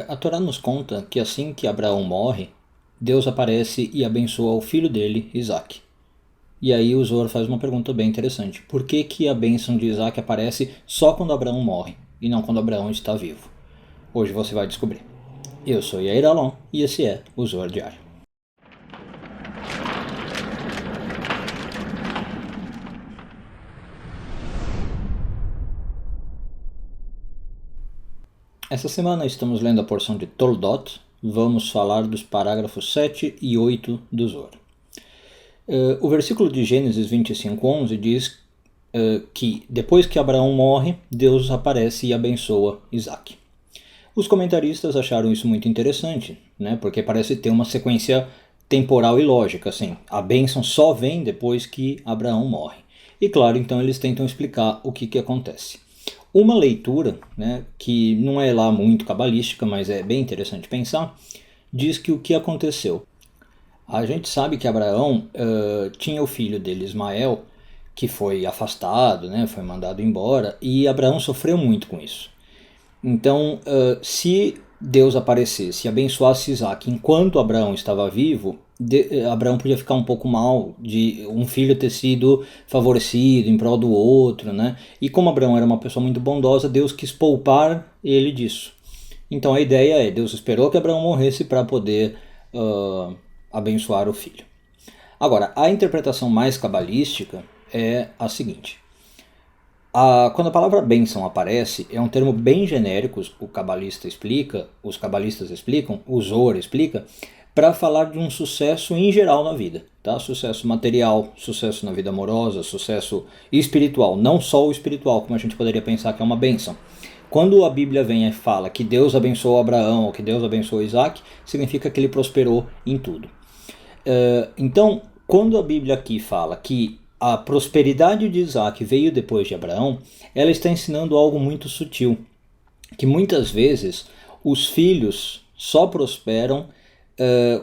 A Torá nos conta que assim que Abraão morre, Deus aparece e abençoa o filho dele, Isaac. E aí o Zohar faz uma pergunta bem interessante. Por que, que a bênção de Isaac aparece só quando Abraão morre e não quando Abraão está vivo? Hoje você vai descobrir. Eu sou Yair Alon e esse é o Zohar Diário. Essa semana estamos lendo a porção de Toldot. Vamos falar dos parágrafos 7 e 8 do Zohar. O versículo de Gênesis 25:11 diz que depois que Abraão morre, Deus aparece e abençoa Isaac. Os comentaristas acharam isso muito interessante, né, porque parece ter uma sequência temporal e lógica. Assim, a bênção só vem depois que Abraão morre. E claro, então eles tentam explicar o que acontece. Uma leitura, né, que não é lá muito cabalística, mas é bem interessante pensar, diz que o que aconteceu? A gente sabe que Abraão tinha o filho dele, Ismael, que foi afastado, né, foi mandado embora, e Abraão sofreu muito com isso. Então, se Deus aparecesse e abençoasse Isaac enquanto Abraão estava vivo, Abraão podia ficar um pouco mal de um filho ter sido favorecido em prol do outro, né? E como Abraão era uma pessoa muito bondosa, Deus quis poupar ele disso. Então a ideia é, Deus esperou que Abraão morresse para poder abençoar o filho. Agora, a interpretação mais cabalística é a seguinte. Quando a palavra bênção aparece, é um termo bem genérico, o cabalista explica, os cabalistas explicam, o Zohar explica, para falar de um sucesso em geral na vida. Tá? Sucesso material, sucesso na vida amorosa, sucesso espiritual, não só o espiritual, como a gente poderia pensar que é uma bênção. Quando a Bíblia vem e fala que Deus abençoou Abraão ou que Deus abençoou Isaac, significa que ele prosperou em tudo. Então, quando a Bíblia aqui fala que a prosperidade de Isaac veio depois de Abraão, ela está ensinando algo muito sutil, que muitas vezes os filhos só prosperam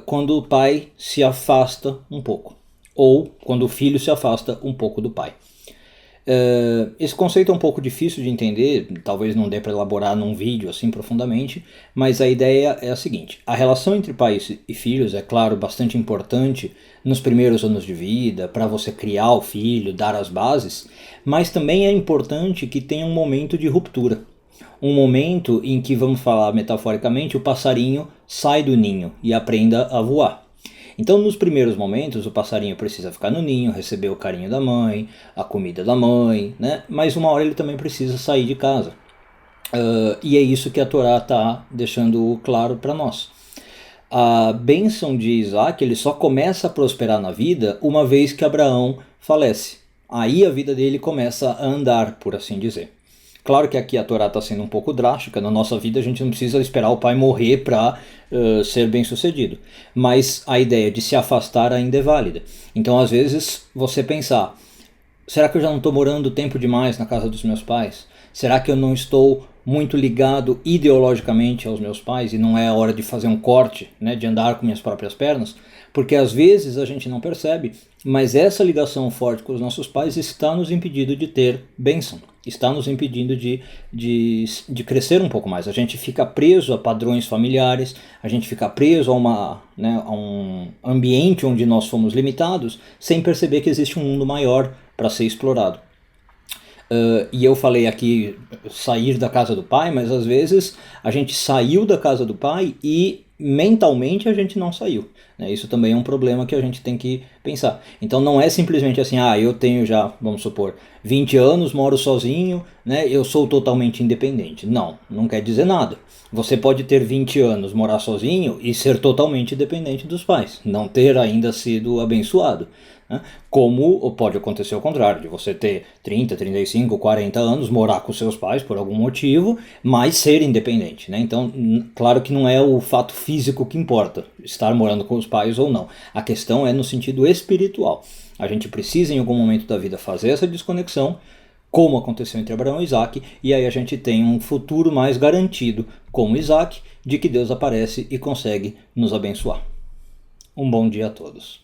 quando o pai se afasta um pouco, ou quando o filho se afasta um pouco do pai. Esse conceito é um pouco difícil de entender, talvez não dê para elaborar num vídeo assim profundamente, mas a ideia é a seguinte: a relação entre pais e filhos é, claro, bastante importante nos primeiros anos de vida, para você criar o filho, dar as bases, mas também é importante que tenha um momento de ruptura. Um momento em que, vamos falar metaforicamente, o passarinho sai do ninho e aprenda a voar. Então, nos primeiros momentos, o passarinho precisa ficar no ninho, receber o carinho da mãe, a comida da mãe, né? Mas uma hora ele também precisa sair de casa. E é isso que a Torá está deixando claro para nós. A bênção de Isaac, ele só começa a prosperar na vida uma vez que Abraão falece. Aí a vida dele começa a andar, por assim dizer. Claro que aqui a Torá está sendo um pouco drástica, na nossa vida a gente não precisa esperar o pai morrer para ser bem sucedido. Mas a ideia de se afastar ainda é válida. Então às vezes você pensar, será que eu já não estou morando tempo demais na casa dos meus pais? Será que eu não estou muito ligado ideologicamente aos meus pais e não é a hora de fazer um corte, né, de andar com minhas próprias pernas? Porque às vezes a gente não percebe, mas essa ligação forte com os nossos pais está nos impedindo de ter bênção, está nos impedindo de crescer um pouco mais. A gente fica preso a padrões familiares, a gente fica preso a um ambiente onde nós fomos limitados, sem perceber que existe um mundo maior para ser explorado. E eu falei aqui sair da casa do pai, mas às vezes a gente saiu da casa do pai e mentalmente a gente não saiu, né? Isso também é um problema que a gente tem que pensar. Então não é simplesmente assim, eu tenho já, vamos supor, 20 anos, moro sozinho, né? Eu sou totalmente independente. Não quer dizer nada. Você pode ter 20 anos, morar sozinho e ser totalmente dependente dos pais, não ter ainda sido abençoado, né? Como pode acontecer ao contrário, de você ter 30, 35, 40 anos, morar com seus pais por algum motivo, mas ser independente, né? Então, claro que não é o fato físico que importa, estar morando com os pais ou não. A questão é no sentido espiritual. A gente precisa em algum momento da vida fazer essa desconexão, como aconteceu entre Abraão e Isaac, e aí a gente tem um futuro mais garantido, como Isaac, de que Deus aparece e consegue nos abençoar. Um bom dia a todos.